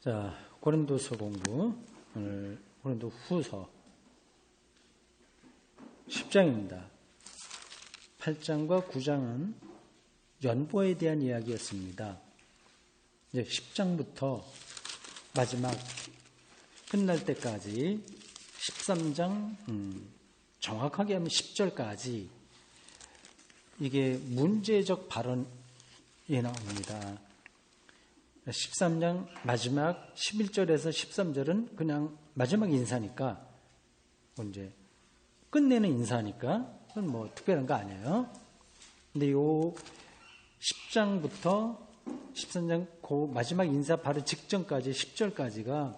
자, 고린도서 공부, 오늘 고린도 후서 10장입니다. 8장과 9장은 연보에 대한 이야기였습니다. 이제 10장부터 마지막 끝날 때까지 13장, 정확하게 하면 10절까지 이게 문제적 발언이 나옵니다. 13장 마지막 11절에서 13절은 그냥 마지막 인사니까, 이제 끝내는 인사니까, 그건 뭐 특별한 거 아니에요. 근데 요 10장부터 13장 그 마지막 인사 바로 직전까지 10절까지가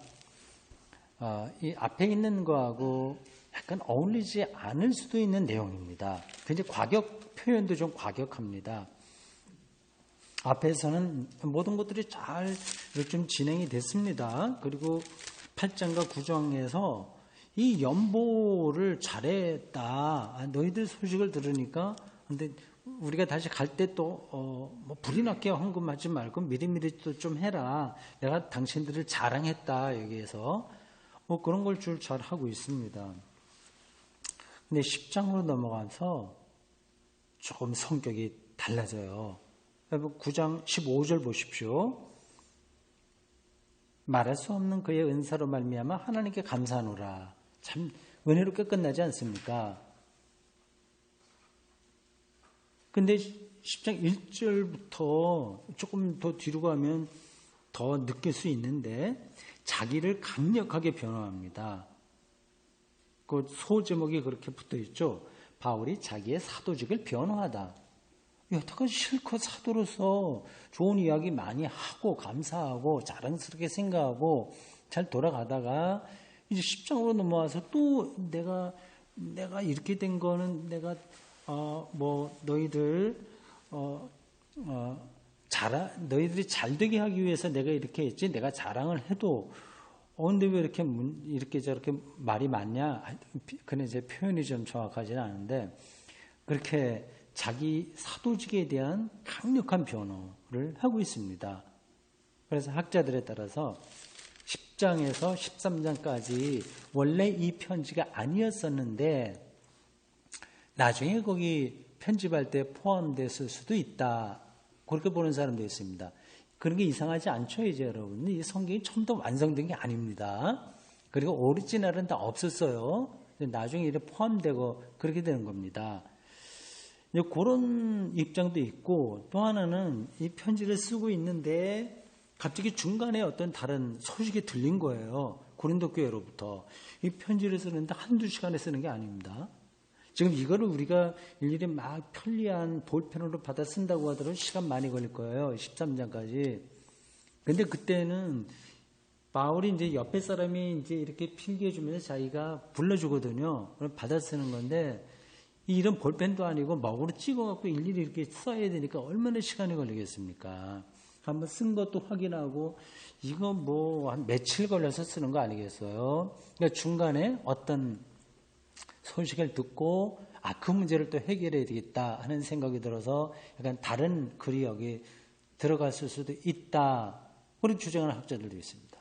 이 앞에 있는 거하고 약간 어울리지 않을 수도 있는 내용입니다. 굉장히 표현도 좀 과격합니다. 앞에서는 모든 것들이 잘 좀 진행이 됐습니다. 그리고 8장과 9장에서 이 연보를 잘했다. 너희들 소식을 들으니까, 근데 우리가 다시 갈 때 또 뭐 불이 났게 헌금하지 말고 미리미리 또 좀 해라. 내가 당신들을 자랑했다. 여기에서 뭐 그런 걸 줄 잘 하고 있습니다. 근데 10장으로 넘어가서 조금 성격이 달라져요. 9장 15절 보십시오. 말할 수 없는 그의 은사로 말미암아 하나님께 감사하노라. 참 은혜롭게 끝나지 않습니까? 근데 10장 1절부터 조금 더 뒤로 가면 더 느낄 수 있는데 자기를 강력하게 변호합니다. 그 소제목이 그렇게 붙어 있죠. 바울이 자기의 사도직을 변호하다. 여태까지 실컷 사도로서 좋은 이야기 많이 하고 감사하고 자랑스럽게 생각하고 잘 돌아가다가 이제 10장으로 넘어와서 또 내가 이렇게 된 거는 내가 뭐 너희들 너희들이 잘 되게 하기 위해서 내가 이렇게 했지, 내가 자랑을 해도 근데 왜 이렇게 저렇게 말이 많냐? 그는 제 표현이 좀 정확하지는 않은데 그렇게 자기 사도직에 대한 강력한 변호를 하고 있습니다. 그래서 학자들에 따라서 10장에서 13장까지 원래 이 편지가 아니었었는데 나중에 거기 편집할 때 포함됐을 수도 있다. 그렇게 보는 사람도 있습니다. 그런 게 이상하지 않죠, 이제 여러분. 이 성경이 처음부터 완성된 게 아닙니다. 그리고 오리지널은 다 없었어요. 나중에 이렇게 포함되고 그렇게 되는 겁니다. 그런 입장도 있고, 또 하나는 이 편지를 쓰고 있는데 갑자기 중간에 어떤 다른 소식이 들린 거예요. 고린도 교회로부터. 이 편지를 쓰는데 한두 시간에 쓰는 게 아닙니다. 지금 이거를 우리가 일일이 막 편리한 볼펜으로 받아 쓴다고 하더라도 시간 많이 걸릴 거예요. 13장까지. 근데 그때는 바울이 이제 옆에 사람이 이제 이렇게 필기해주면서 자기가 불러주거든요. 그럼 받아 쓰는 건데, 이런 볼펜도 아니고 먹으로 찍어갖고 일일이 이렇게 써야 되니까 얼마나 시간이 걸리겠습니까? 한번 쓴 것도 확인하고, 이거 뭐 한 며칠 걸려서 쓰는 거 아니겠어요? 그러니까 중간에 어떤 소식을 듣고, 그 문제를 또 해결해야 되겠다 하는 생각이 들어서 약간 다른 글이 여기 들어갔을 수도 있다. 그런 주장하는 학자들도 있습니다.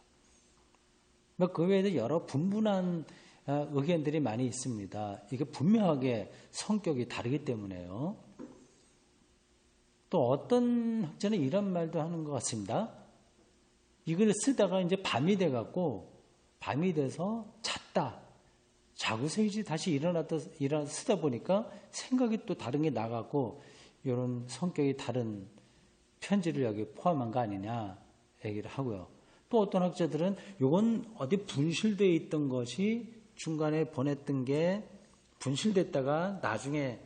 그 외에도 여러 분분한 의견들이 많이 있습니다. 이게 분명하게 성격이 다르기 때문에요. 또 어떤 학자는 이런 말도 하는 것 같습니다. 이걸 쓰다가 이제 밤이 돼서 잤다. 자고서 이제 다시 일어나 쓰다 보니까 생각이 또 다른 게 나가고 이런 성격이 다른 편지를 여기 포함한 거 아니냐 얘기를 하고요. 또 어떤 학자들은 이건 어디 분실되어 있던 것이 중간에 보냈던 게 분실됐다가 나중에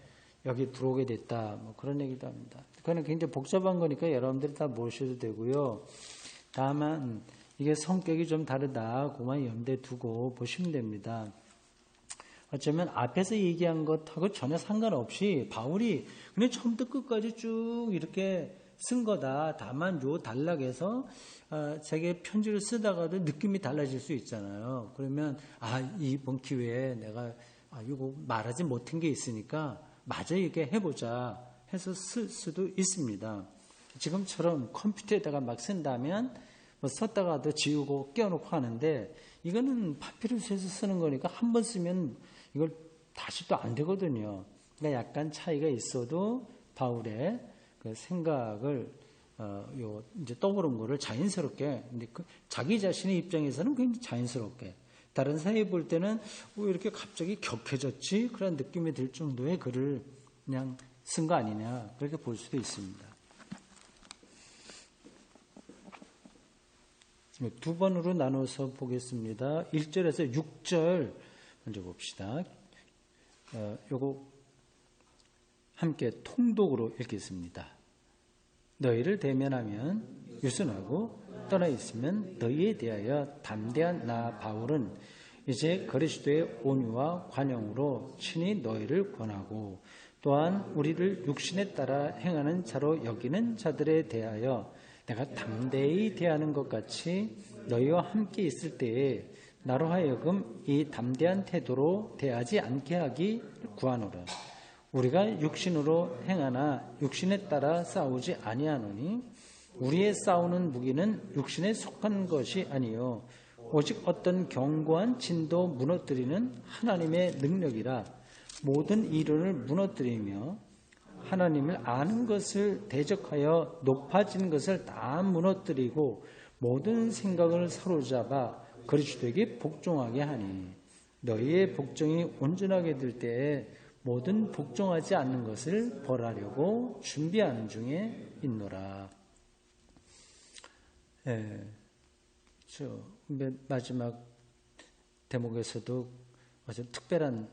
여기 들어오게 됐다. 뭐 그런 얘기도 합니다. 그거는 굉장히 복잡한 거니까 여러분들이 다 모셔도 되고요. 다만 이게 성격이 좀 다르다. 그만 염두에 두고 보시면 됩니다. 어쩌면 앞에서 얘기한 것하고 전혀 상관없이 바울이 그냥 처음부터 끝까지 쭉 이렇게 쓴 거다. 다만 요 단락에서 자기 편지를 쓰다가도 느낌이 달라질 수 있잖아요. 그러면 이번 기회에 내가 이거 말하지 못한 게 있으니까 마저 이렇게 해보자 해서 쓸 수도 있습니다. 지금처럼 컴퓨터에다가 막 쓴다면 뭐 썼다가도 지우고 끼워놓고 하는데 이거는 파피루스에서 쓰는 거니까 한 번 쓰면 이걸 다시 또 안 되거든요. 그러니까 약간 차이가 있어도 바울의 그 생각을 이제 떠오른 거를 자연스럽게, 근데 자기 자신의 입장에서는 굉장히 자연스럽게, 다른 사람이 볼 때는 왜 이렇게 갑자기 격해졌지? 그런 느낌이 들 정도의 글을 그냥 쓴 거 아니냐, 그렇게 볼 수도 있습니다. 두 번으로 나눠서 보겠습니다. 1절에서 6절 먼저 봅시다. 요거 함께 통독으로 읽겠습니다. 너희를 대면하면 유순하고 떠나 있으면 너희에 대하여 담대한 나 바울은 이제 그리스도의 온유와 관용으로 친히 너희를 권하고 또한 우리를 육신에 따라 행하는 자로 여기는 자들에 대하여 내가 담대히 대하는 것 같이 너희와 함께 있을 때에 나로 하여금 이 담대한 태도로 대하지 않게 하기 구하노라. 우리가 육신으로 행하나 육신에 따라 싸우지 아니하노니 우리의 싸우는 무기는 육신에 속한 것이 아니요 오직 어떤 견고한 진도 무너뜨리는 하나님의 능력이라. 모든 이론을 무너뜨리며 하나님을 아는 것을 대적하여 높아진 것을 다 무너뜨리고 모든 생각을 사로잡아 그리스도에게 복종하게 하니 너희의 복종이 온전하게 될 때에 모든 복종하지 않는 것을 벌하려고 준비하는 중에 있노라. 마지막 대목에서도 아주 특별한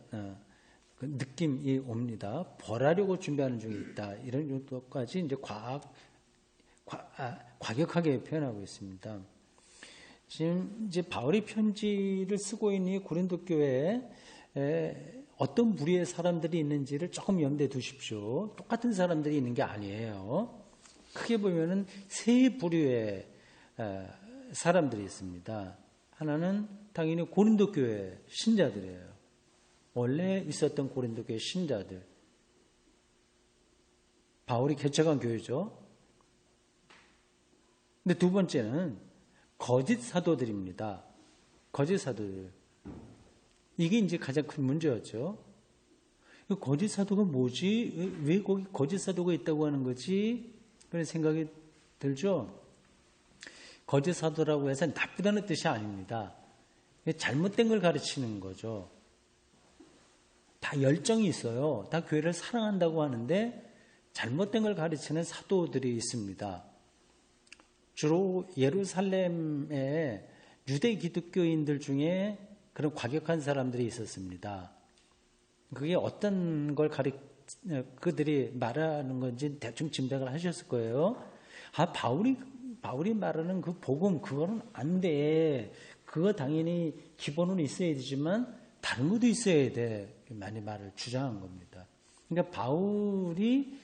그 느낌이 옵니다. 벌하려고 준비하는 중에 있다. 이런 것까지 이제 과격하게 표현하고 있습니다. 지금 이제 바울이 편지를 쓰고 있는 이 고린도 교회에 어떤 무리의 사람들이 있는지를 조금 염두에 두십시오. 똑같은 사람들이 있는 게 아니에요. 크게 보면은 세 부류의 사람들이 있습니다. 하나는 당연히 고린도 교회 신자들이에요. 원래 있었던 고린도 교회 신자들. 바울이 개척한 교회죠. 근데 두 번째는 거짓 사도들입니다. 거짓 사도들. 이게 이제 가장 큰 문제였죠. 거짓 사도가 뭐지? 왜 거기 거짓 사도가 있다고 하는 거지? 그런 생각이 들죠? 거짓 사도라고 해서 나쁘다는 뜻이 아닙니다. 잘못된 걸 가르치는 거죠. 다 열정이 있어요. 다 교회를 사랑한다고 하는데 잘못된 걸 가르치는 사도들이 있습니다. 주로 예루살렘의 유대 기독교인들 중에 그런 과격한 사람들이 있었습니다. 그게 어떤 걸 그들이 말하는 건지 대충 짐작을 하셨을 거예요. 바울이 말하는 그 복음, 그거는 안 돼. 그거 당연히 기본은 있어야 되지만 다른 것도 있어야 돼. 많이 말을 주장한 겁니다. 그러니까 바울이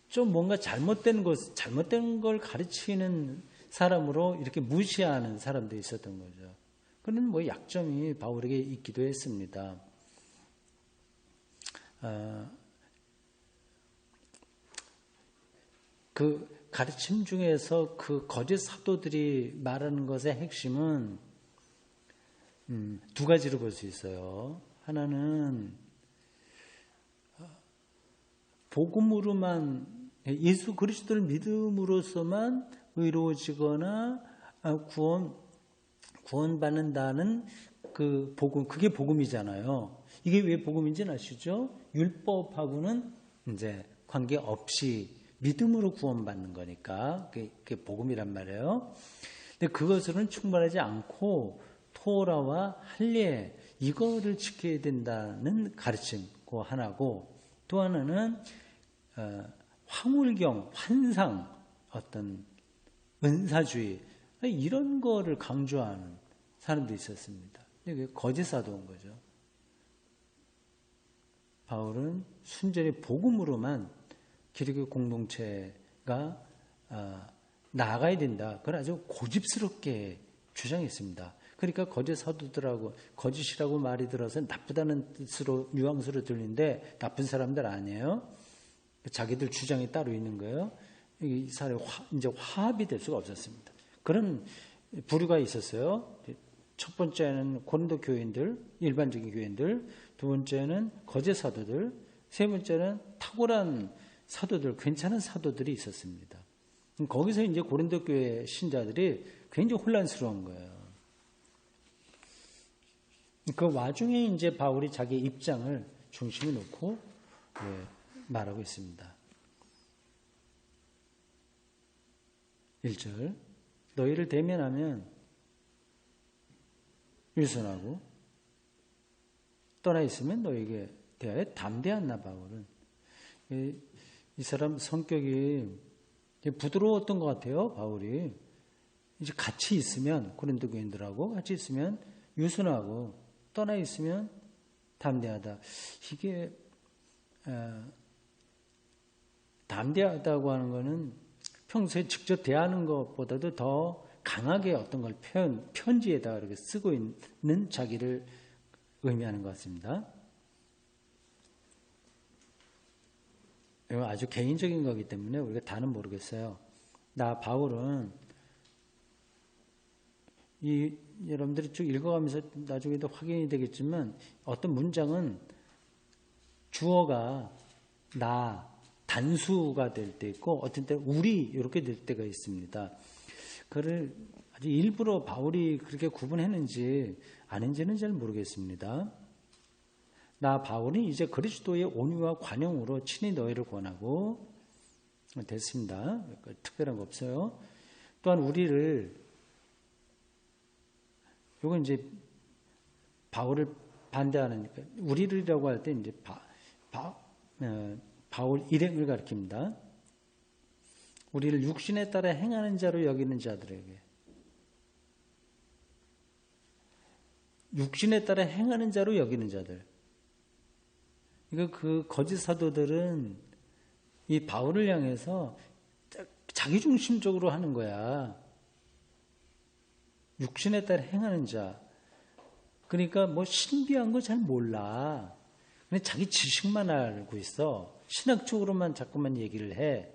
좀 뭔가 잘못된 걸 가르치는 사람으로 이렇게 무시하는 사람들이 있었던 거죠. 그런 뭐 약점이 바울에게 있기도 했습니다. 그 가르침 중에서 그 거짓 사도들이 말하는 것의 핵심은 두 가지로 볼 수 있어요. 하나는 복음으로만, 예수 그리스도를 믿음으로서만 의로워지거나 구원받는다는 그 복음, 그게 복음이잖아요. 이게 왜 복음인지는 아시죠? 율법하고는 이제 관계없이 믿음으로 구원받는 거니까 그게 복음이란 말이에요. 근데 그것으로는 충분하지 않고 토라와 할례 이거를 지켜야 된다는 가르침 그 하나고, 또 하나는 황홀경, 환상, 어떤 은사주의 이런 거를 강조하는 사람도 있었습니다. 이게 거짓 사도인 거죠. 바울은 순전히 복음으로만 기독교 공동체가 나아가야 된다. 그걸 아주 고집스럽게 주장했습니다. 그러니까 거짓 사도들하고 거짓이라고 말이 들어서 나쁘다는 뜻으로 뉘앙스로 들리는데 나쁜 사람들 아니에요. 자기들 주장이 따로 있는 거예요. 이 사람이 이제 화합이 될 수가 없었습니다. 그런 부류가 있었어요. 첫 번째는 고린도 교인들, 일반적인 교인들, 두 번째는 거짓 사도들, 세 번째는 탁월한 사도들, 괜찮은 사도들이 있었습니다. 거기서 이제 고린도 교회 신자들이 굉장히 혼란스러운 거예요. 그 와중에 이제 바울이 자기 입장을 중심에 놓고 말하고 있습니다. 1절, 너희를 대면하면 유순하고 떠나 있으면 너에게 대하여 담대한 바울은. 이 사람 성격이 부드러웠던 것 같아요. 바울이 이제 같이 있으면 고린도 교인들하고 같이 있으면 유순하고 떠나 있으면 담대하다. 이게 담대하다고 하는 거는 평소에 직접 대하는 것보다도 더 강하게 어떤 걸 편지에다 이렇게 쓰고 있는 자기를 의미하는 것 같습니다. 이건 아주 개인적인 거기 때문에 우리가 다는 모르겠어요. 나 바울은 여러분들이 쭉 읽어가면서 나중에도 확인이 되겠지만 어떤 문장은 주어가 나, 단수가 될 때 있고 어떤 때 우리 이렇게 될 때가 있습니다. 그를 아주 일부러 바울이 그렇게 구분했는지 아닌지는 잘 모르겠습니다. 나 바울이 이제 그리스도의 온유와 관용으로 친히 너희를 권하고 됐습니다. 특별한 거 없어요. 또한 우리를 이건 이제 바울을 반대하는 우리를이라고 할 때 이제 바울 일행을 가리킵니다. 우리를 육신에 따라 행하는 자로 여기는 자들에게 육신에 따라 행하는 자로 여기는 자들. 그러니까 그 거짓 사도들은 이 바울을 향해서 자기중심적으로 하는 거야. 육신에 따라 행하는 자. 그러니까 뭐 신비한 거 잘 몰라. 그냥 자기 지식만 알고 있어. 신학적으로만 자꾸만 얘기를 해.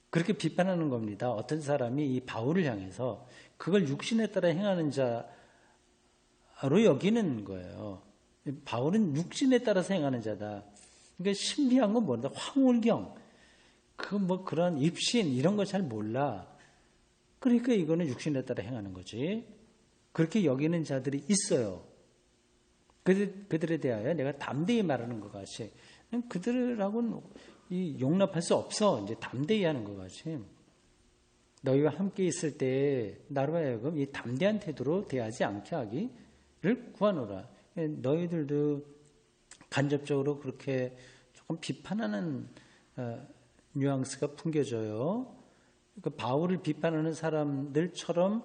그렇게 비판하는 겁니다. 어떤 사람이 이 바울을 향해서 그걸 육신에 따라 행하는 자로 여기는 거예요. 바울은 육신에 따라서 행하는 자다. 그러니까 신비한 건 뭐다? 황홀경. 그런 입신 이런 거 잘 몰라. 그러니까 이거는 육신에 따라 행하는 거지. 그렇게 여기는 자들이 있어요. 그들에 대하여 내가 담대히 말하는 것 같이. 그들하고는 용납할 수 없어. 이제 담대히 하는 것 같이. 너희와 함께 있을 때 나로 하여금 이 담대한 태도로 대하지 않게 하기를 구하노라. 너희들도 간접적으로 그렇게 조금 비판하는 뉘앙스가 풍겨져요. 그러니까 바울을 비판하는 사람들처럼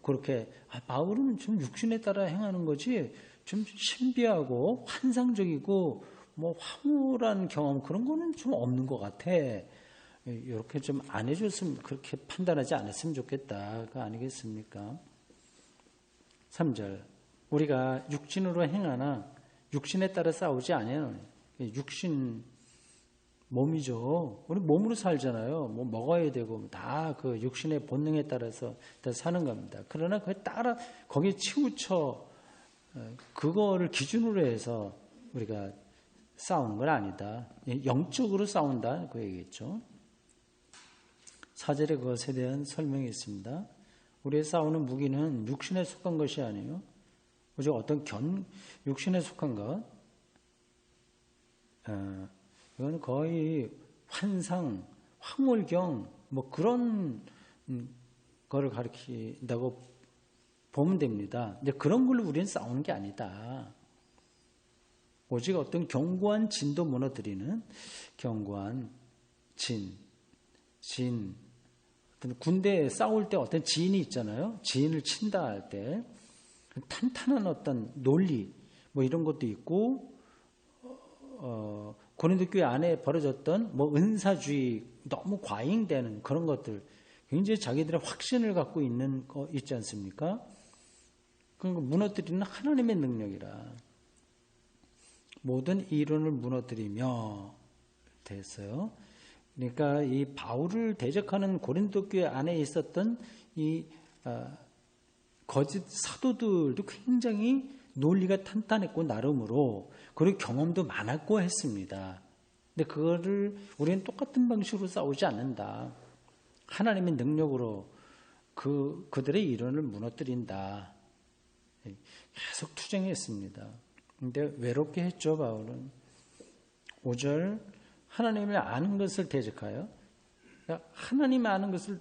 그렇게 바울은 좀 육신에 따라 행하는 거지 좀 신비하고 환상적이고 뭐 황홀한 경험 그런 거는 좀 없는 것 같아. 이렇게 좀 안 해줬으면 그렇게 판단하지 않았으면 좋겠다. 그 아니겠습니까? 3절 우리가 육신으로 행하나 육신에 따라 싸우지 아니하노니. 육신 몸이죠. 우리 몸으로 살잖아요. 뭐 먹어야 되고 다 그 육신의 본능에 따라서 다 사는 겁니다. 그러나 거기에 치우쳐 그거를 기준으로 해서 우리가 싸우는 건 아니다. 영적으로 싸운다 그 얘기겠죠. 4절에 그것에 대한 설명이 있습니다. 우리의 싸우는 무기는 육신에 속한 것이 아니에요. 오직 어떤 육신에 속한 것. 이건 거의 환상, 황홀경 뭐 그런 거를 가리킨다고 보면 됩니다. 근데 그런 걸로 우리는 싸우는 게 아니다. 오직 어떤 견고한 진도 무너뜨리는 견고한 진. 어떤 군대에 싸울 때 어떤 진이 있잖아요. 진을 친다 할 때 탄탄한 어떤 논리 뭐 이런 것도 있고 고린도 교회 안에 벌어졌던 뭐 은사주의 너무 과잉되는 그런 것들 굉장히 자기들의 확신을 갖고 있는 거 있지 않습니까? 그런 거 무너뜨리는 하나님의 능력이라 모든 이론을 무너뜨리며 됐어요. 그러니까 이 바울을 대적하는 고린도 교회 안에 있었던 이 거짓 사도들도 굉장히 논리가 탄탄했고 나름으로 그리고 경험도 많았고 했습니다. 근데 그거를 우리는 똑같은 방식으로 싸우지 않는다. 하나님의 능력으로 그들의 이론을 무너뜨린다. 계속 투쟁했습니다. 근데 외롭게 했죠, 바울은. 5절 하나님을 아는 것을 대적하여. 그러니까 하나님 아는 것을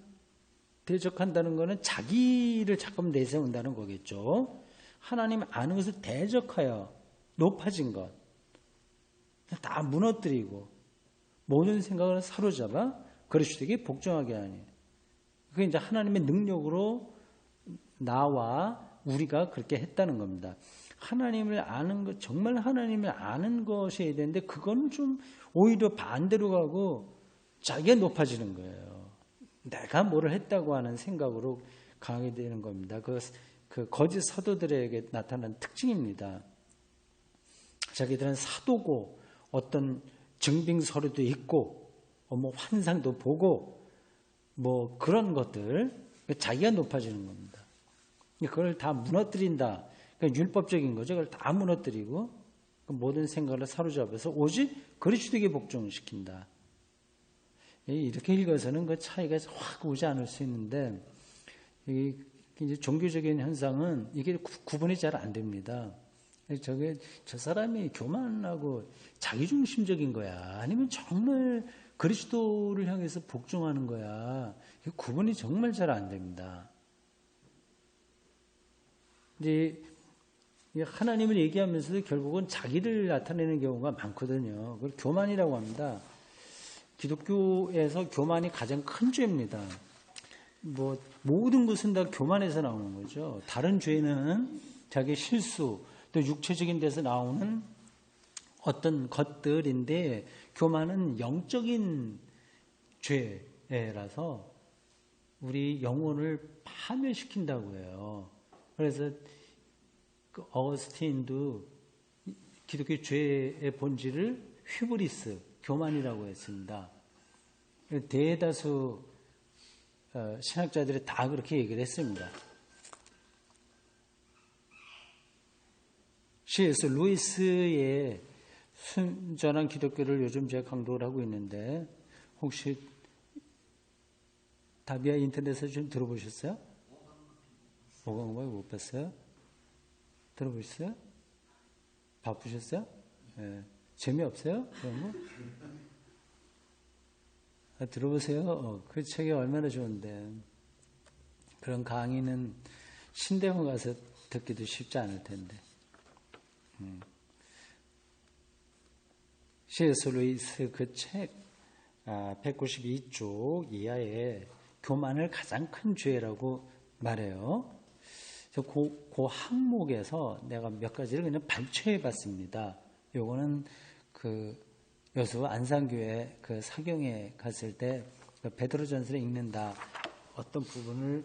대적한다는 것은 자기를 자꾸 내세운다는 거겠죠. 하나님 아는 것을 대적하여 높아진 것. 다 무너뜨리고 모든 생각을 사로잡아 그리스도에게 복종하게 하니. 그게 이제 하나님의 능력으로 나와 우리가 그렇게 했다는 겁니다. 하나님을 아는 것, 정말 하나님을 아는 것이어야 되는데 그건 좀 오히려 반대로 가고 자기가 높아지는 거예요. 내가 뭐를 했다고 하는 생각으로 강하게 되는 겁니다. 그 거짓 사도들에게 나타난 특징입니다. 자기들은 사도고 어떤 증빙 서류도 있고 뭐 환상도 보고 뭐 그런 것들 자기가 높아지는 겁니다. 그걸 다 무너뜨린다. 그러니까 율법적인 거죠. 그걸 다 무너뜨리고 모든 생각을 사로잡아서 오직 그리스도에게 복종시킨다. 이렇게 읽어서는 그 차이가 확 오지 않을 수 있는데 이제 종교적인 현상은 이게 구분이 잘 안 됩니다. 저 사람이 교만하고 자기중심적인 거야. 아니면 정말 그리스도를 향해서 복종하는 거야. 구분이 정말 잘 안 됩니다. 이제 하나님을 얘기하면서도 결국은 자기를 나타내는 경우가 많거든요. 그걸 교만이라고 합니다. 기독교에서 교만이 가장 큰 죄입니다. 뭐 모든 것은 다 교만에서 나오는 거죠. 다른 죄는 자기 실수 또 육체적인 데서 나오는 어떤 것들인데 교만은 영적인 죄라서 우리 영혼을 파멸시킨다고 해요. 그래서 그 어거스틴도 기독교 죄의 본질을 휘브리스, 교만이라고 했습니다. 대다수 신학자들이 다 그렇게 얘기를 했습니다. C.S. 루이스의 순전한 기독교를 요즘 제가 강도를 하고 있는데 혹시 다비아 인터넷에서 좀 들어보셨어요? 오강음악 못 봤어요? 들어보셨어요? 바쁘셨어요? 네. 재미없어요? 그런 거? 들어보세요. 그 책이 얼마나 좋은데. 그런 강의는 신대원 가서 듣기도 쉽지 않을 텐데. C.S. 루이스 그 책 192쪽 이하에 교만을 가장 큰 죄라고 말해요. 그 항목에서 내가 몇 가지를 그냥 발췌해 봤습니다. 요거는 그 여수 안산교회 그 사경에 갔을 때 베드로전서를 읽는다 어떤 부분을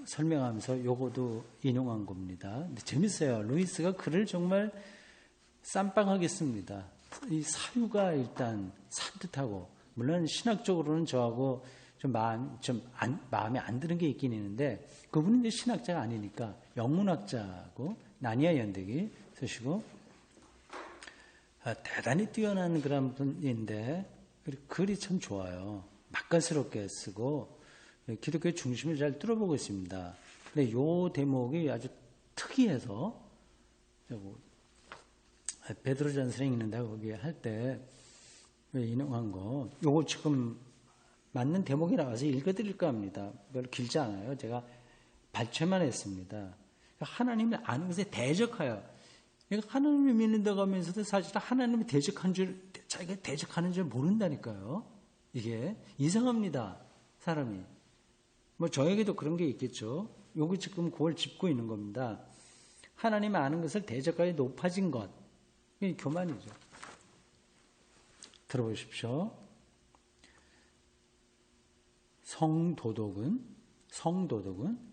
설명하면서 요거도 인용한 겁니다. 근데 재밌어요. 루이스가 글을 정말 쌈빵하게 씁니다. 이 사유가 일단 산뜻하고 물론 신학적으로는 저하고 좀 마음에 안 드는 게 있긴 있는데 그분은 이제 신학자가 아니니까 영문학자고 나니아 연대기 쓰시고 대단히 뛰어난 그런 분인데 글이 참 좋아요. 맛깔스럽게 쓰고 기독교의 중심을 잘 뚫어보고 있습니다. 근데 이 대목이 아주 특이해서 베드로전서를 읽는다 거기에 할 때 인용한 거 요거 지금 맞는 대목이 나와서 읽어드릴까 합니다. 별로 길지 않아요. 제가 발췌만 했습니다. 하나님을 아는 것에 대적하여 하나님을 믿는다고 하면서도 사실 하나님을 자기가 대적하는 줄 모른다니까요. 이게 이상합니다. 사람이. 뭐 저에게도 그런 게 있겠죠. 여기 지금 그걸 짚고 있는 겁니다. 하나님 아는 것을 대적하여 높아진 것. 이게 교만이죠. 들어보십시오. 성도덕은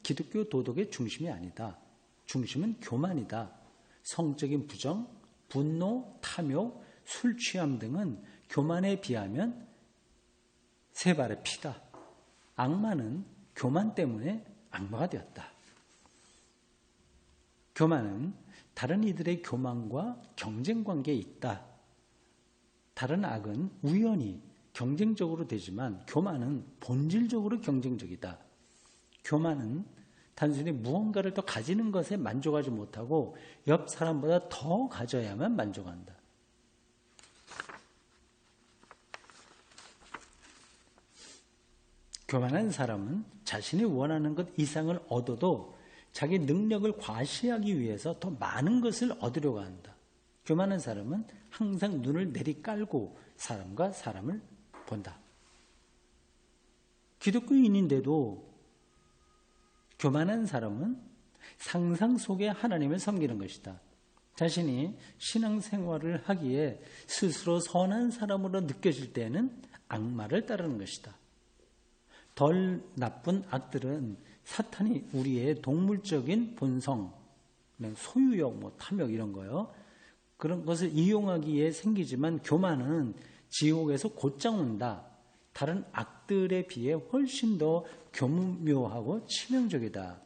기독교 도덕의 중심이 아니다. 중심은 교만이다. 성적인 부정, 분노, 탐욕, 술 취함 등은 교만에 비하면 세 발의 피다. 악마는 교만 때문에 악마가 되었다. 교만은 다른 이들의 교만과 경쟁 관계에 있다. 다른 악은 우연히 경쟁적으로 되지만 교만은 본질적으로 경쟁적이다. 교만은 단순히 무언가를 더 가지는 것에 만족하지 못하고 옆 사람보다 더 가져야만 만족한다. 교만한 사람은 자신이 원하는 것 이상을 얻어도 자기 능력을 과시하기 위해서 더 많은 것을 얻으려고 한다. 교만한 사람은 항상 눈을 내리깔고 사람과 사람을 본다. 기독교인인데도 교만한 사람은 상상 속에 하나님을 섬기는 것이다. 자신이 신앙생활을 하기에 스스로 선한 사람으로 느껴질 때에는 악마를 따르는 것이다. 덜 나쁜 악들은 사탄이 우리의 동물적인 본성, 소유욕, 탐욕 이런 거요. 그런 것을 이용하기에 생기지만 교만은 지옥에서 곧장 온다. 다른 악들에 비해 훨씬 더 교묘하고 치명적이다.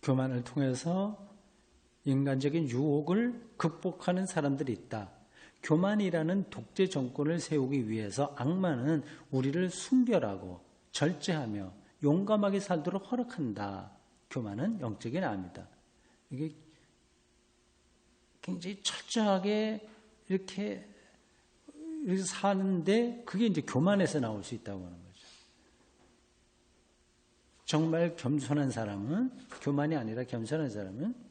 교만을 통해서 인간적인 유혹을 극복하는 사람들이 있다. 교만이라는 독재 정권을 세우기 위해서 악마는 우리를 순결하고 절제하며 용감하게 살도록 허락한다. 교만은 영적인 암이다. 이게 굉장히 철저하게 이렇게 사는데 그게 이제 교만에서 나올 수 있다고 하는 거죠. 정말 겸손한 사람은, 교만이 아니라 겸손한 사람은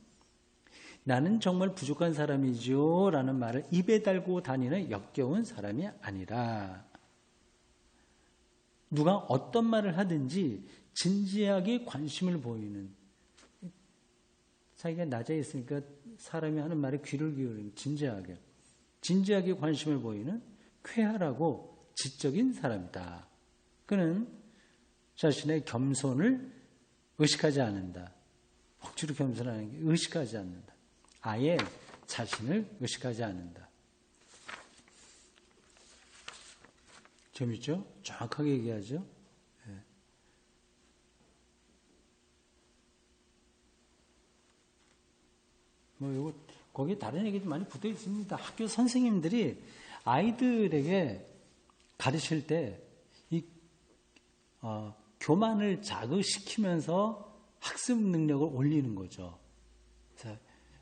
나는 정말 부족한 사람이죠 라는 말을 입에 달고 다니는 역겨운 사람이 아니라 누가 어떤 말을 하든지 진지하게 관심을 보이는, 자기가 낮에 있으니까 사람이 하는 말에 귀를 기울이는, 진지하게 관심을 보이는 쾌활하고 지적인 사람이다. 그는 자신의 겸손을 의식하지 않는다. 억지로 겸손하는 게 의식하지 않는다. 아예 자신을 의식하지 않는다. 재밌죠? 정확하게 얘기하죠? 네. 이거 거기에 다른 얘기도 많이 붙어 있습니다. 학교 선생님들이 아이들에게 가르칠 때 이 교만을 자극시키면서 학습 능력을 올리는 거죠. 그래서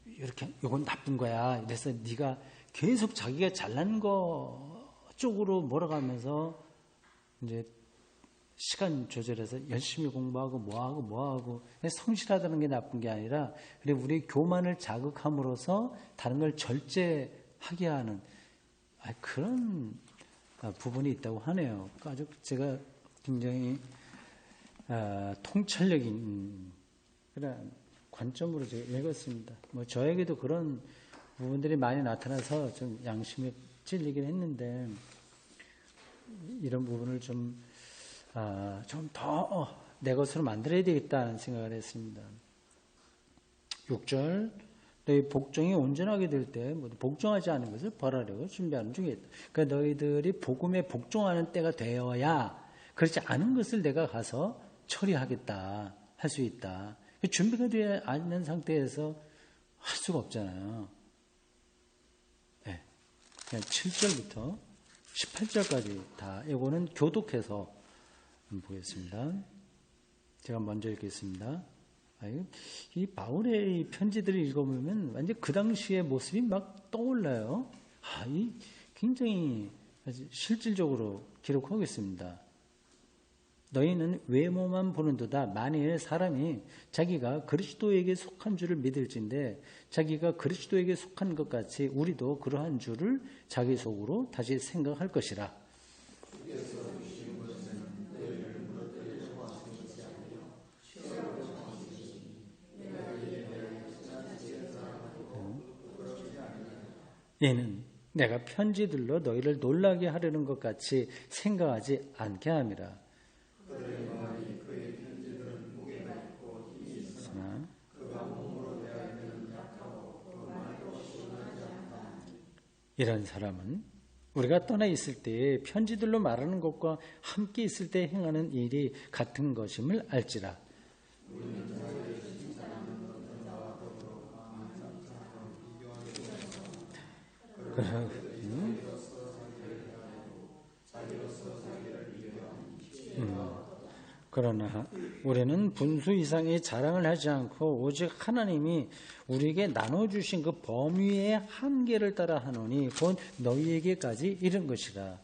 이렇게 이건 나쁜 거야. 그래서 네가 계속 자기가 잘난 거 쪽으로 몰아가면서 이제 시간 조절해서 열심히 공부하고 뭐하고 성실하다는 게 나쁜 게 아니라 그래 우리 교만을 자극함으로써 다른 걸 절제하게 하는 그런 부분이 있다고 하네요. 아주 제가 굉장히 통찰력인 그런 관점으로 제가 읽었습니다. 저에게도 그런 부분들이 많이 나타나서 좀 양심에 찔리긴 했는데 이런 부분을 좀 더 내 것으로 만들어야 되겠다는 생각을 했습니다. 6절 너희 복종이 온전하게 될 때 복종하지 않은 것을 벌하려고 준비하는 중에 있다. 그러니까 너희들이 복음에 복종하는 때가 되어야 그렇지 않은 것을 내가 가서 처리하겠다 할 수 있다. 준비가 되지 않는 상태에서 할 수가 없잖아요. 네. 7절부터 18절까지 다 이거는 교독해서 보겠습니다. 제가 먼저 읽겠습니다. 이 바울의 편지들을 읽어보면 완전 그 당시의 모습이 막 떠올라요. 이 굉장히 실질적으로 기록하고 있습니다. 너희는 외모만 보는도다. 만일 사람이 자기가 그리스도에게 속한 줄을 믿을진데 자기가 그리스도에게 속한 것 같이 우리도 그러한 줄을 자기 속으로 다시 생각할 것이라. 얘는 내가 편지들로 너희를 놀라게 하려는 것 같이 생각하지 않게 함이라. 이런 사람은 우리가 떠나 있을 때 편지들로 말하는 것과 함께 있을 때 행하는 일이 같은 것임을 알지라. 그러나 우리는 분수 이상의 자랑을 하지 않고 오직 하나님이 우리에게 나눠주신 그 범위의 한계를 따라 하노니 곧 너희에게까지 이른 것이라.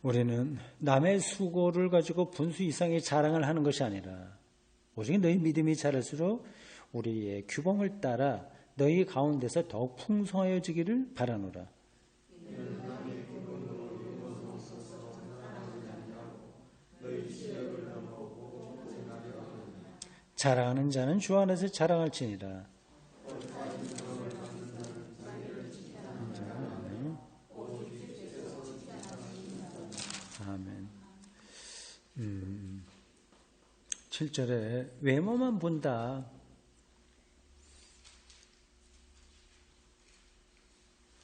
우리는 남의 수고를 가지고 분수 이상의 자랑을 하는 것이 아니라 오직 너희 믿음이 자랄수록 우리의 규범을 따라 너희 가운데서 더욱 풍성하여지기를 바라노라. 자랑하는 자는 주 안에서 자랑할지니라. 아멘. 7절에 외모만 본다.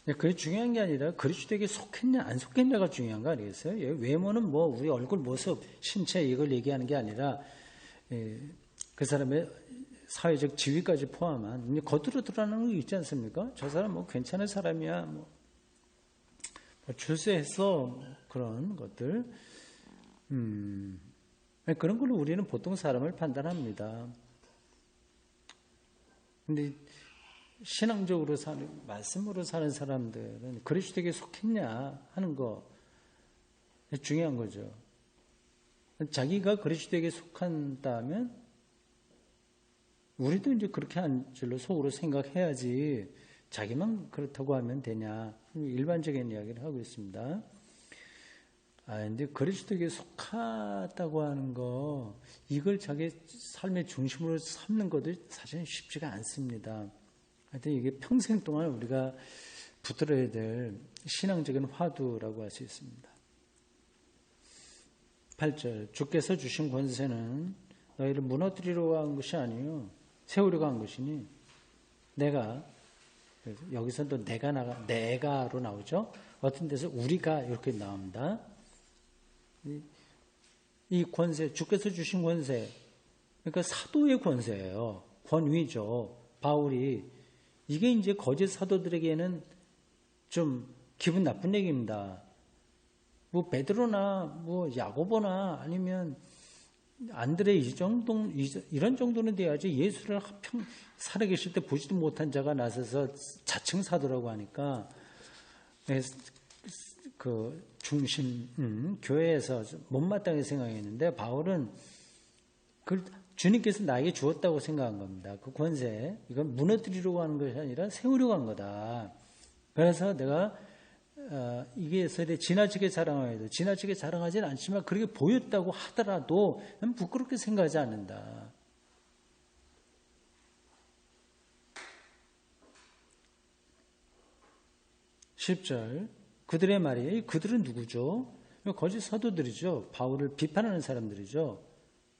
그게 중요한 게 아니라 그리스도에게 속했냐 안 속했냐가 중요한 거 아니겠어요? 외모는 뭐 우리 얼굴 모습, 신체 이걸 얘기하는 게 아니라 그 사람의 사회적 지위까지 포함한 겉으로 드러나는 거 있지 않습니까? 저 사람 뭐 괜찮은 사람이야, 뭐 출세했어, 그런 것들. 그런 걸로 우리는 보통 사람을 판단합니다. 근데 신앙적으로 사는, 말씀으로 사는 사람들은 그리스도에게 속했냐 하는 거 중요한 거죠. 자기가 그리스도에게 속한다면 우리도 이제 그렇게 한 줄로 속으로 생각해야지 자기만 그렇다고 하면 되냐. 일반적인 이야기를 하고 있습니다. 근데 그리스도에게 속하다고 하는 거, 이걸 자기 삶의 중심으로 삼는 것도 사실 쉽지가 않습니다. 하여튼 이게 평생 동안 우리가 붙들어야 될 신앙적인 화두라고 할 수 있습니다. 8절, 주께서 주신 권세는 너희를 무너뜨리려고 한 것이 아니요 세우려고 한 것이니 내가, 여기서 또 내가로 나오죠. 어떤 데서 우리가 이렇게 나옵니다. 이 권세, 주께서 주신 권세, 그러니까 사도의 권세예요. 권위죠. 바울이, 이게 이제 거짓 사도들에게는 좀 기분 나쁜 얘기입니다. 뭐 베드로나 뭐 야고보나 아니면 안드레 이런 정도는 돼야지 예수를 살아계실 때 보지도 못한 자가 나서서 자칭 사도라고 하니까 그 중심 교회에서 못마땅하게 생각했는데 바울은 그 주님께서 나에게 주었다고 생각한 겁니다. 그 권세, 이건 무너뜨리려고 하는 것이 아니라 세우려고 한 거다. 그래서 내가 이게 서대 지나치게 자랑해야 돼. 지나치게 자랑하지는 않지만 그렇게 보였다고 하더라도 난 부끄럽게 생각하지 않는다. (10절) 그들의 말이, 그들은 누구죠? 거짓 사도들이죠. 바울을 비판하는 사람들이죠.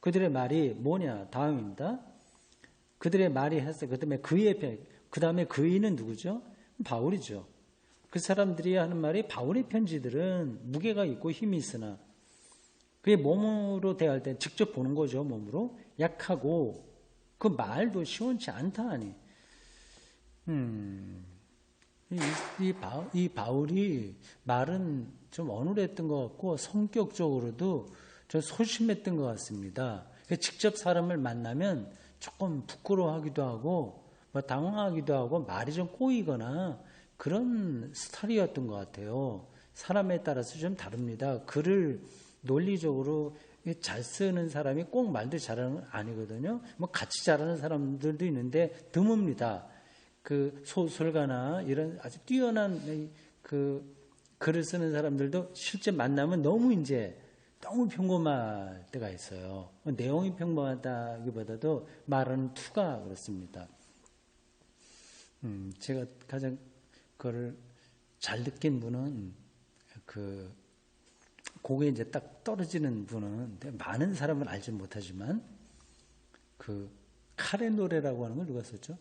그들의 말이 뭐냐? 다음입니다. 그들의 말이 했어요. 그 다음에 그의는 누구죠? 바울이죠. 그 사람들이 하는 말이, 바울의 편지들은 무게가 있고 힘이 있으나 그게 몸으로 대할 때 직접 보는 거죠. 몸으로 약하고 그 말도 시원치 않다 하니 이 바울이 말은 좀 어눌했던 것 같고 성격적으로도 좀 소심했던 것 같습니다. 직접 사람을 만나면 조금 부끄러워하기도 하고 뭐 당황하기도 하고 말이 좀 꼬이거나 그런 스타일이었던 것 같아요. 사람에 따라서 좀 다릅니다. 글을 논리적으로 잘 쓰는 사람이 꼭 말도 잘하는 건 아니거든요. 뭐 같이 잘하는 사람들도 있는데 드뭅니다. 그 소설가나 이런 아주 뛰어난 그 글을 쓰는 사람들도 실제 만나면 너무 평범할 때가 있어요. 내용이 평범하다기보다도 말하는 투가 그렇습니다. 제가 가장 그걸 잘 느낀 분은 그게 이제 딱 떨어지는 분은 많은 사람은 알지 못하지만 그 칼의 노래라고 하는 걸 누가 썼죠?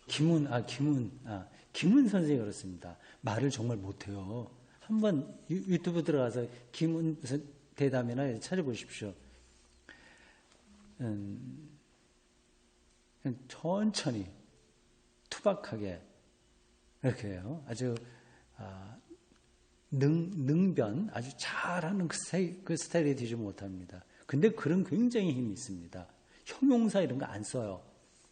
김은 선생이 그렇습니다. 말을 정말 못해요. 한번 유튜브 들어가서 김은 대담이나 찾아보십시오. 천천히 투박하게 이렇게 해요. 아주 능변 아주 잘하는 그 스타일이 되지 못합니다. 근데 글은 굉장히 힘이 있습니다. 형용사 이런 거 안 써요.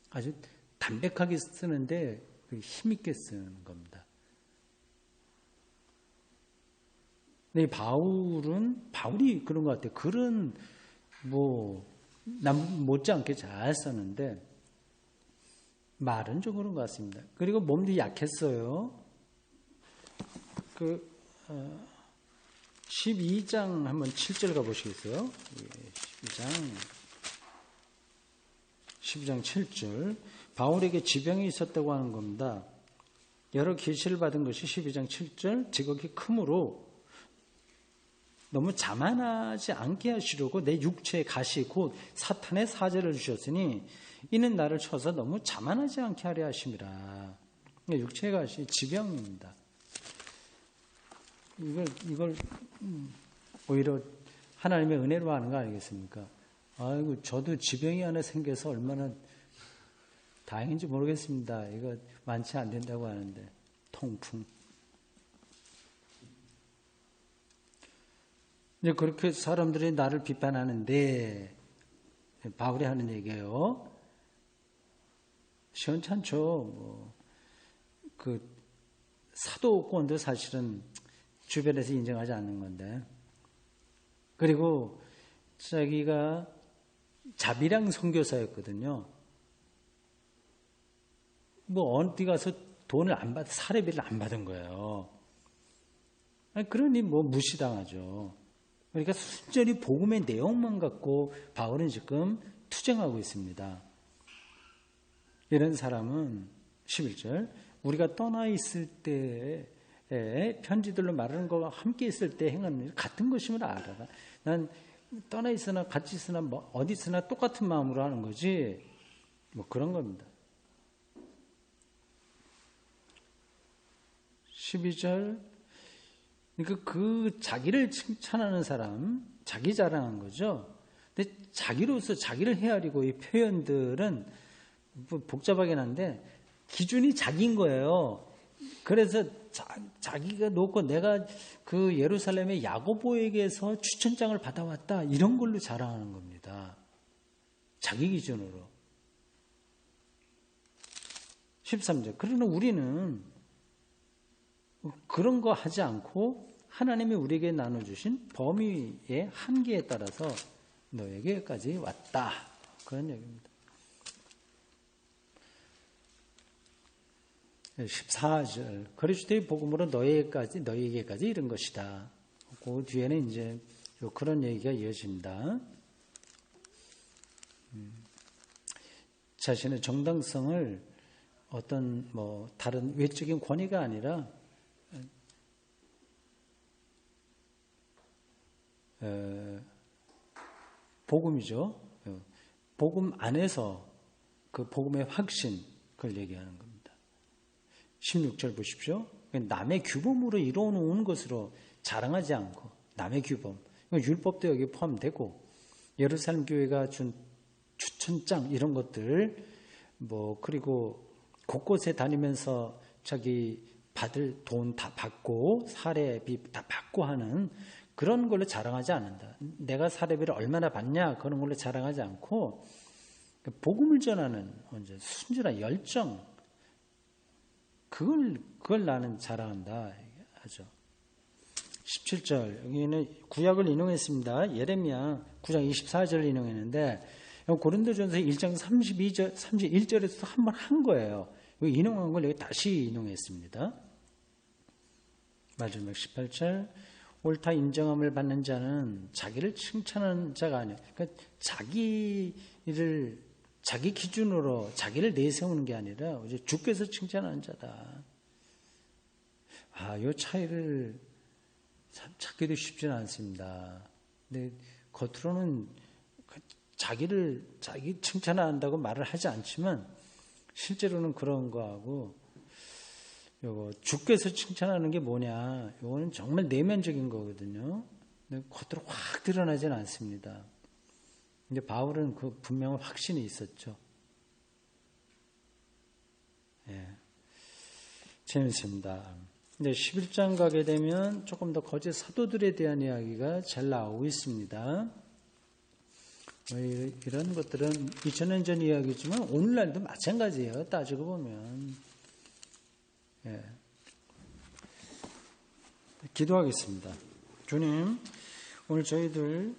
아주 담백하게 쓰는데 힘있게 쓰는 겁니다. 근데 바울이 그런 것 같아요. 글은 남 못지않게 잘 썼는데 말은 좀 그런 것 같습니다. 그리고 몸도 약했어요. 12장 한번 7절 가보시겠어요? 12장 7절. 바울에게 지병이 있었다고 하는 겁니다. 여러 계시를 받은 것이 12장 7절. 지극히 크므로 너무 자만하지 않게 하시려고 내 육체의 가시 곧 사탄의 사제를 주셨으니 이는 나를 쳐서 너무 자만하지 않게 하려 하심이라. 육체의 가시 지병입니다. 이걸 오히려 하나님의 은혜로 하는 거 아니겠습니까? 아이고 저도 지병이 하나 생겨서 얼마나 다행인지 모르겠습니다. 이거 많지 안 된다고 하는데 통풍. 이제 그렇게 사람들이 나를 비판하는데 바울이 하는 얘기예요. 시원찮죠. 그 사도권도 사실은 주변에서 인정하지 않는 건데. 그리고 자기가 자비랑 선교사였거든요. 어디 가서 돈을 안 받아 사례비를 안 받은 거예요. 그러니 무시당하죠. 그러니까 순전히 복음의 내용만 갖고 바울은 지금 투쟁하고 있습니다. 이런 사람은 11절 우리가 떠나 있을 때에 편지들로 말하는 거와 함께 있을 때 행하는 일 같은 것임을 알아라. 난 떠나 있으나 같이 있으나 어디 있으나 똑같은 마음으로 하는 거지 그런 겁니다. 12절 그러니까 그 자기를 칭찬하는 사람 자기 자랑한 거죠. 근데 자기로서 자기를 헤아리고 이 표현들은 복잡하긴 한데 기준이 자기인 거예요. 그래서 자기가 놓고 내가 그 예루살렘의 야고보에게서 추천장을 받아왔다 이런 걸로 자랑하는 겁니다. 자기 기준으로. 13절 그러나 우리는 그런 거 하지 않고 하나님이 우리에게 나눠주신 범위의 한계에 따라서 너에게까지 왔다. 그런 얘기입니다. 14절 그리스도의 복음으로 너에게까지 이른 것이다. 그 뒤에는 이제 그런 얘기가 이어집니다. 자신의 정당성을 어떤 다른 외적인 권위가 아니라 복음이죠. 복음 안에서 그 복음의 확신 그걸 얘기하는 겁니다. 16절 보십시오. 남의 규범으로 이루어놓은 것으로 자랑하지 않고 남의 규범, 율법도 여기 포함되고 예루살렘 교회가 준 추천장 이런 것들 그리고 곳곳에 다니면서 자기 받을 돈 다 받고 사례비 다 받고 하는 그런 걸로 자랑하지 않는다. 내가 사례비를 얼마나 받냐 그런 걸로 자랑하지 않고 복음을 전하는 순진한 열정 그걸 나는 자랑한다 하죠. 17절 여기는 구약을 인용했습니다. 예레미야 9장 24절을 인용했는데 고린도전서 1장 31절에서 한 번 한 거예요. 인용한 걸 여기 다시 인용했습니다. 마지막 18절 옳다 인정함을 받는 자는 자기를 칭찬하는 자가 아니에요. 그러니까 자기 기준으로 자기를 내세우는 게 아니라 이제 주께서 칭찬하는 자다. 이 차이를 찾기도 쉽지는 않습니다. 근데 겉으로는 자기 칭찬한다고 말을 하지 않지만 실제로는 그런 거하고 요거 주께서 칭찬하는 게 뭐냐? 요거는 정말 내면적인 거거든요. 겉으로 확 드러나지는 않습니다. 근데 바울은 그 분명한 확신이 있었죠. 예. 재밌습니다. 근데 11장 가게 되면 조금 더 거짓 사도들에 대한 이야기가 잘 나오고 있습니다. 이런 것들은 2000년 전 이야기지만 오늘날도 마찬가지예요. 따지고 보면. 예. 기도하겠습니다. 주님, 오늘 저희들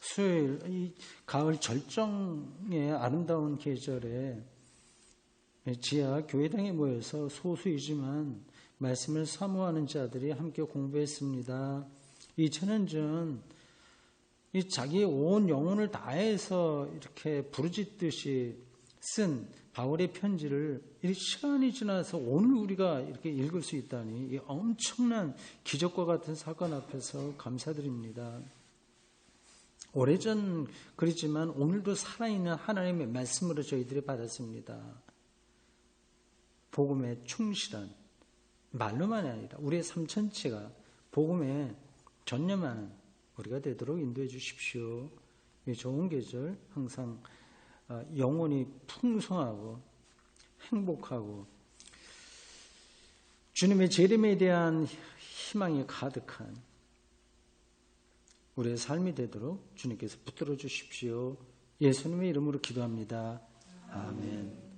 수요일 이 가을 절정의 아름다운 계절에 지하 교회당에 모여서 소수이지만 말씀을 사모하는 자들이 함께 공부했습니다. 2000년 전 이 자기의 온 영혼을 다해서 이렇게 부르짖듯이 쓴 바울의 편지를 시간이 지나서 오늘 우리가 이렇게 읽을 수 있다니 이 엄청난 기적과 같은 사건 앞에서 감사드립니다. 오래전 그렇지만 오늘도 살아있는 하나님의 말씀으로 저희들이 받았습니다. 복음에 충실한 말로만이 아니라 우리의 삶 전체가 복음에 전념하는 우리가 되도록 인도해 주십시오. 이 좋은 계절 항상 영혼이 풍성하고 행복하고 주님의 재림에 대한 희망이 가득한 우리의 삶이 되도록 주님께서 붙들어 주십시오. 예수님의 이름으로 기도합니다. 아멘.